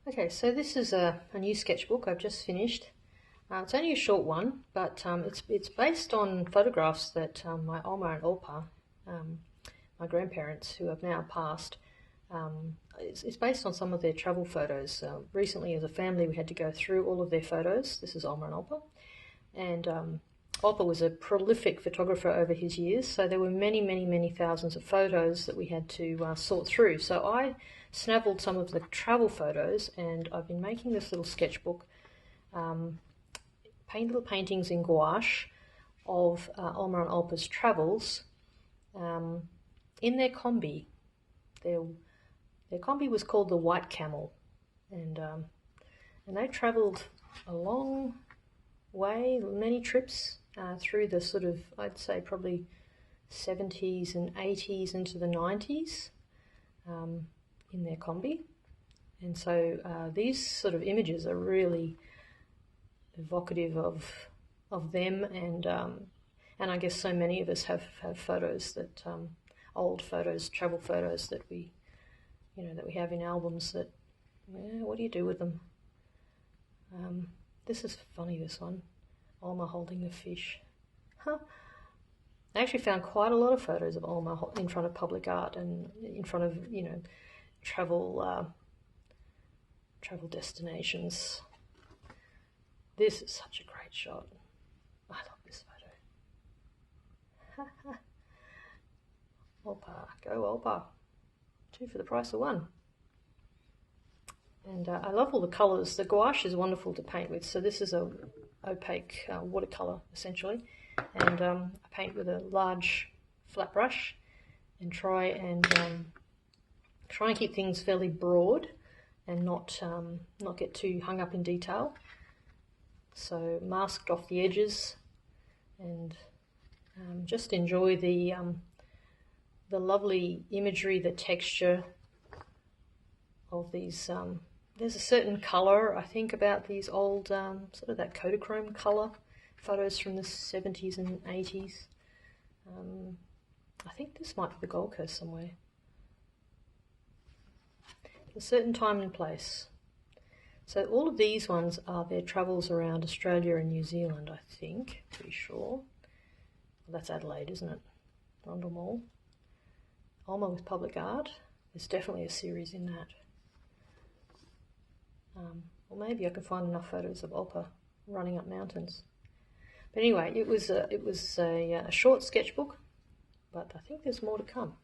Okay, so this is a new sketchbook I've just finished. It's only a short one, but it's based on photographs that my Oma and Opa, my grandparents who have now passed, it's based on some of their travel photos. Recently, as a family, we had to go through all of their photos. This is Oma and Opa, and Opa was a prolific photographer over his years, so there were many thousands of photos that we had to sort through. So I snavelled some of the travel photos, and I've been making this little sketchbook, little paintings in gouache of Oma and Opa's travels in their combi. Their combi was called the White Camel, and they travelled a long way, many trips through the sort of, I'd say probably 70s and 80s into the 90s in their combi. And so these sort of images are really evocative of them, and I guess so many of us have photos that old photos, travel photos that we have in albums that, what do you do with them? This is funny, this one. Oma holding the fish. Huh. I actually found quite a lot of photos of Oma in front of public art and in front of, travel destinations. This is such a great shot. I love this photo. Opa, go Opa. 2 for the price of 1. And I love all the colours. The gouache is wonderful to paint with. So this is a opaque watercolour, essentially. And I paint with a large flat brush and try and keep things fairly broad and not get too hung up in detail. So masked off the edges, and just enjoy the lovely imagery, the texture of these. There's a certain colour, I think, about these old, sort of that Kodachrome colour photos from the 70s and 80s. I think this might be the Gold Coast somewhere. A certain time and place. So all of these ones are their travels around Australia and New Zealand, I think, pretty sure. Well, that's Adelaide, isn't it? Rundle Mall. Oma with public art. There's definitely a series in that. Or maybe I can find enough photos of Opa running up mountains. But anyway, it was a short sketchbook, but I think there's more to come.